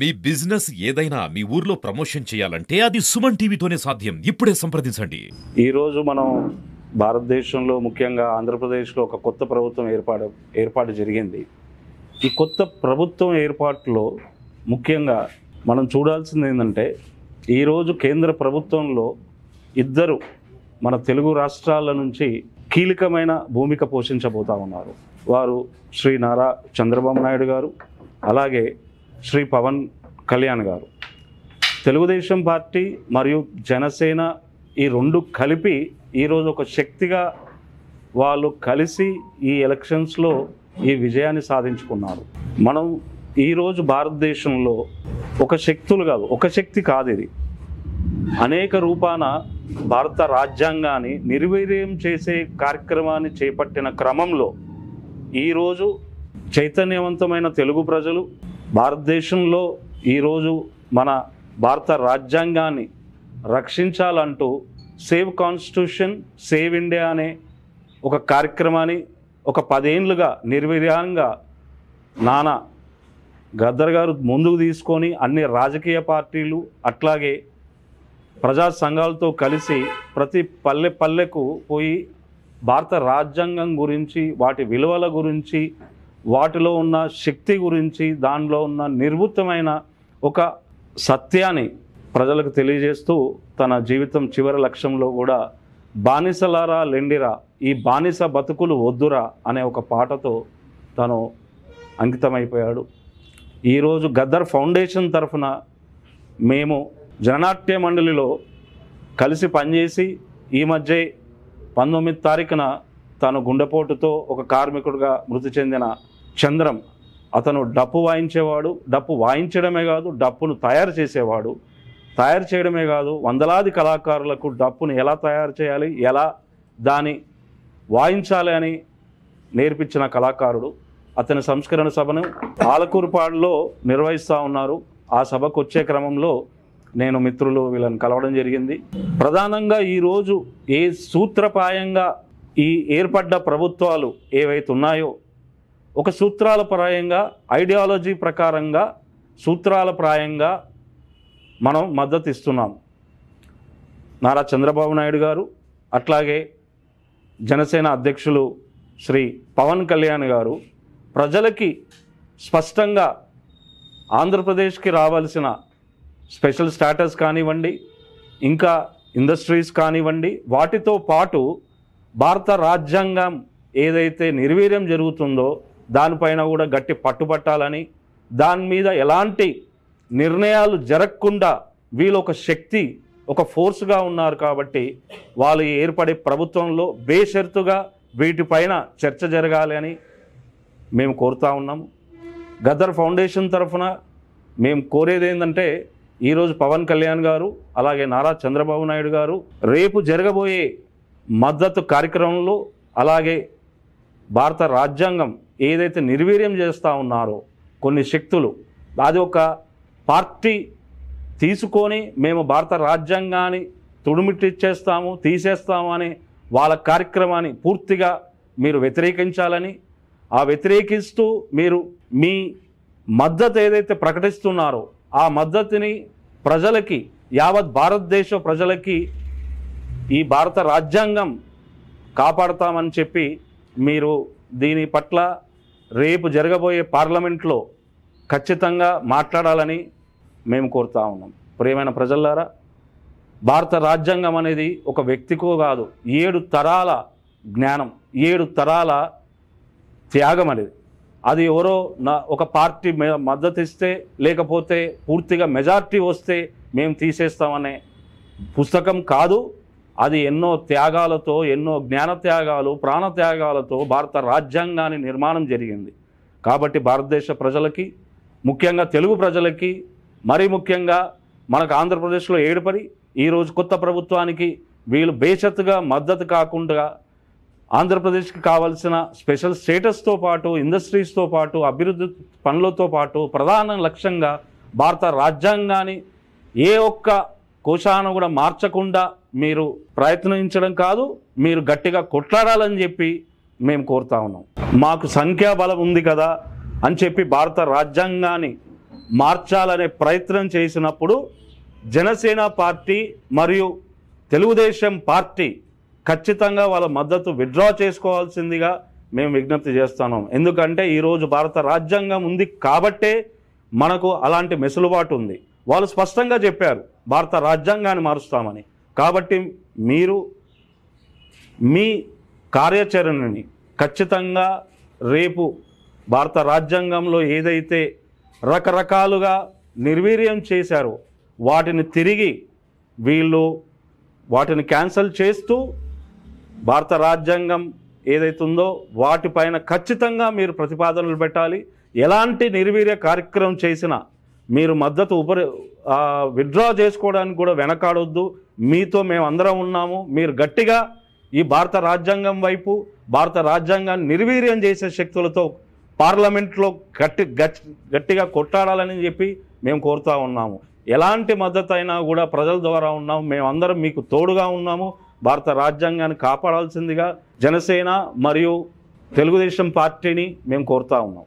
మీ business ఏదైనా మీ ఊర్లో promotion చేయాలంటే అది సుమన్ టీవీతోనే సాధ్యం. ఇప్పుడే సంప్రదించండి. ఈరోజు మనం భారతదేశంలో ముఖ్యంగా ఆంధ్రప్రదేశ్లో ఒక కొత్త ప్రభుత్వం ఏర్పాటు జరిగింది. ఈ కొత్త ప్రభుత్వం ఏర్పాటులో ముఖ్యంగా మనం చూడాల్సింది ఏంటంటే, ఈరోజు కేంద్ర ప్రభుత్వంలో ఇద్దరు మన తెలుగు రాష్ట్రాల నుంచి కీలకమైన భూమిక పోషించబోతూ ఉన్నారు. వారు శ్రీ నారా చంద్రబాబు నాయుడు గారు, అలాగే శ్రీ పవన్ కళ్యాణ్ గారు. తెలుగుదేశం పార్టీ మరియు జనసేన ఈ రెండు కలిపి ఈరోజు ఒక శక్తిగా వాళ్ళు కలిసి ఈ ఎలక్షన్స్లో ఈ విజయాన్ని సాధించుకున్నారు. మనం ఈరోజు భారతదేశంలో ఒక శక్తి కాదు, ఇది అనేక రూపాన భారత రాజ్యాంగాన్ని నిర్వీర్యం చేసే కార్యక్రమాన్ని చేపట్టిన క్రమంలో ఈరోజు చైతన్యవంతమైన తెలుగు ప్రజలు భారతదేశంలో ఈరోజు మన భారత రాజ్యాంగాన్ని రక్షించాలంటూ సేవ్ కాన్స్టిట్యూషన్ సేవ్ ఇండియా అనే ఒక కార్యక్రమాన్ని ఒక 10 ఏళ్ళుగా నిర్వీర్యంగా నానా గద్దర్ గారు ముందుకు తీసుకొని అన్ని రాజకీయ పార్టీలు అట్లాగే ప్రజా సంఘాలతో కలిసి ప్రతి పల్లెకు పోయి భారత రాజ్యాంగం గురించి, వాటి విలువల గురించి, వాటిలో ఉన్న శక్తి గురించి, దానిలో ఉన్న నిర్భుతమైన ఒక సత్యాన్ని ప్రజలకు తెలియజేస్తూ తన జీవితం చివరి లక్ష్యంలో కూడా బానిసలారా లెండిరా, ఈ బానిస బతుకులు వద్దురా అనే ఒక పాటతో తను అంకితమైపోయాడు. ఈరోజు గద్దర్ ఫౌండేషన్ తరఫున మేము జననాట్య మండలిలో కలిసి పనిచేసి ఈ మధ్య 19వ తారీఖున తను గుండెపోటుతో ఒక కార్మికుడిగా మృతి చెందిన చంద్రం, అతను డప్పు వాయించేవాడు. డప్పు వాయించడమే కాదు, డప్పును తయారు చేసేవాడు. తయారు చేయడమే కాదు, వందలాది కళాకారులకు డప్పును ఎలా తయారు చేయాలి, ఎలా దాన్ని వాయించాలి అని నేర్పించిన కళాకారుడు. అతని సంస్కరణ సభను ఆలకూరుపాడులో నిర్వహిస్తూ ఉన్నారు. ఆ సభకు వచ్చే క్రమంలో నేను మిత్రులు వీళ్ళని కలవడం జరిగింది. ప్రధానంగా ఈరోజు ఏ సూత్రప్రాయంగా ఈ ఏర్పడ్డ ప్రభుత్వాలు ఏవైతే ఉన్నాయో ఒక సూత్రాల ప్రాయంగా, ఐడియాలజీ ప్రకారంగా, సూత్రాల ప్రాయంగా మనం మద్దతు ఇస్తున్నాం. నారా చంద్రబాబు నాయుడు గారు, అట్లాగే జనసేన అధ్యక్షులు శ్రీ పవన్ కళ్యాణ్ గారు ప్రజలకి స్పష్టంగా ఆంధ్రప్రదేశ్కి రావాల్సిన స్పెషల్ స్టాటస్ కానివ్వండి, ఇంకా ఇండస్ట్రీస్ కానివ్వండి, వాటితో పాటు భారత రాజ్యాంగం ఏదైతే నిర్వీర్యం జరుగుతుందో దానిపైన కూడా గట్టి పట్టుబట్టాలని, దాని మీద ఎలాంటి నిర్ణయాలు జరగకుండా వీళ్ళు ఒక శక్తి, ఒక ఫోర్స్గా ఉన్నారు. కాబట్టి వాళ్ళు ఏర్పడే ప్రభుత్వంలో బేషరతుగా వీటిపైన చర్చ జరగాలి అని మేము కోరుతా ఉన్నాము. గద్దర్ ఫౌండేషన్ తరఫున మేము కోరేది ఏంటంటే, ఈరోజు పవన్ కళ్యాణ్ గారు, అలాగే నారా చంద్రబాబు నాయుడు గారు రేపు జరగబోయే మద్దతు కార్యక్రమంలో, అలాగే భారత రాజ్యాంగం ఏదైతే నిర్వీర్యం చేస్తూ ఉన్నారో కొన్ని శక్తులు, అది ఒక పార్టీ తీసుకొని మేము భారత రాజ్యాంగాన్ని తుడిమిట్టిచ్చేస్తాము, తీసేస్తాము అని వాళ్ళ కార్యక్రమాన్ని పూర్తిగా మీరు వ్యతిరేకించాలని, ఆ వ్యతిరేకిస్తూ మీరు మీ మద్దతు ఏదైతే ప్రకటిస్తున్నారో ఆ మద్దతుని ప్రజలకి, యావత్ భారతదేశ ప్రజలకి ఈ భారత రాజ్యాంగం కాపాడుతామని చెప్పి మీరు దీని పట్ల రేపు జరగబోయే పార్లమెంట్లో ఖచ్చితంగా మాట్లాడాలని మేము కోరుతా ఉన్నాం. ప్రియమైన ప్రజలారా, భారత రాజ్యాంగం అనేది ఒక వ్యక్తికో కాదు, 7 తరాల జ్ఞానం, 7 తరాల త్యాగం అనేది. అది ఎవరో ఒక పార్టీ మద్దతు ఇస్తే, లేకపోతే పూర్తిగా మెజారిటీ వస్తే మేము తీసేస్తామనే పుస్తకం కాదు. అది ఎన్నో త్యాగాలతో, ఎన్నో జ్ఞాన త్యాగాలు, ప్రాణ త్యాగాలతో భారత రాజ్యాంగాన్ని నిర్మాణం జరిగింది. కాబట్టి భారతదేశ ప్రజలకి, ముఖ్యంగా తెలుగు ప్రజలకి, మరీ ముఖ్యంగా మనకు ఆంధ్రప్రదేశ్లో ఏడుపడి ఈరోజు కొత్త ప్రభుత్వానికి వీళ్ళు బేషరతుగా మద్దతు కాకుండా ఆంధ్రప్రదేశ్కి కావాల్సిన స్పెషల్ స్టేటస్తో పాటు, ఇండస్ట్రీస్తో పాటు, అభివృద్ధి పనులతో పాటు ప్రధాన లక్ష్యంగా భారత రాజ్యాంగాన్ని ఏ ఒక్క కోశాను కూడా మార్చకుండా మీరు ప్రయత్నించడం కాదు, మీరు గట్టిగా కొట్లాడాలని చెప్పి మేము కోరుతా ఉన్నాం. మాకు సంఖ్యాబలం ఉంది కదా అని చెప్పి భారత రాజ్యాంగాన్ని మార్చాలనే ప్రయత్నం చేసినప్పుడు జనసేన పార్టీ మరియు తెలుగుదేశం పార్టీ ఖచ్చితంగా వాళ్ళ మద్దతు విత్డ్రా చేసుకోవాల్సిందిగా మేము విజ్ఞప్తి చేస్తున్నాం. ఎందుకంటే ఈరోజు భారత రాజ్యాంగం ఉంది కాబట్టే మనకు అలాంటి మెసులుబాటు ఉంది. వాళ్ళు స్పష్టంగా చెప్పారు భారత రాజ్యాంగాన్ని మారుస్తామని. కాబట్టి మీరు మీ కార్యాచరణని ఖచ్చితంగా రేపు భారత రాజ్యాంగంలో ఏదైతే రకరకాలుగా నిర్వీర్యం చేశారో వాటిని తిరిగి వీళ్ళు వాటిని క్యాన్సిల్ చేస్తూ భారత రాజ్యాంగం ఏదైతే ఉందో వాటిపైన ఖచ్చితంగా మీరు ప్రతిపాదనలు పెట్టాలి. ఎలాంటి నిర్వీర్య కార్యక్రమం చేసినా మీరు మద్దతు విత్డ్రా చేసుకోవడానికి కూడా వెనకాడొద్దు. మీతో మేము అందరం ఉన్నాము. మీరు గట్టిగా ఈ భారత రాజ్యాంగం వైపు, భారత రాజ్యాంగాన్ని నిర్వీర్యం చేసే శక్తులతో పార్లమెంట్లో గట్టిగా కొట్టాడాలని చెప్పి మేము కోరుతూ ఉన్నాము. ఎలాంటి మద్దతు అయినా కూడా ప్రజల ద్వారా ఉన్నాము. మేమందరం మీకు తోడుగా ఉన్నాము. భారత రాజ్యాంగాన్ని కాపాడాల్సిందిగా జనసేన మరియు తెలుగుదేశం పార్టీని మేము కోరుతూ ఉన్నాం.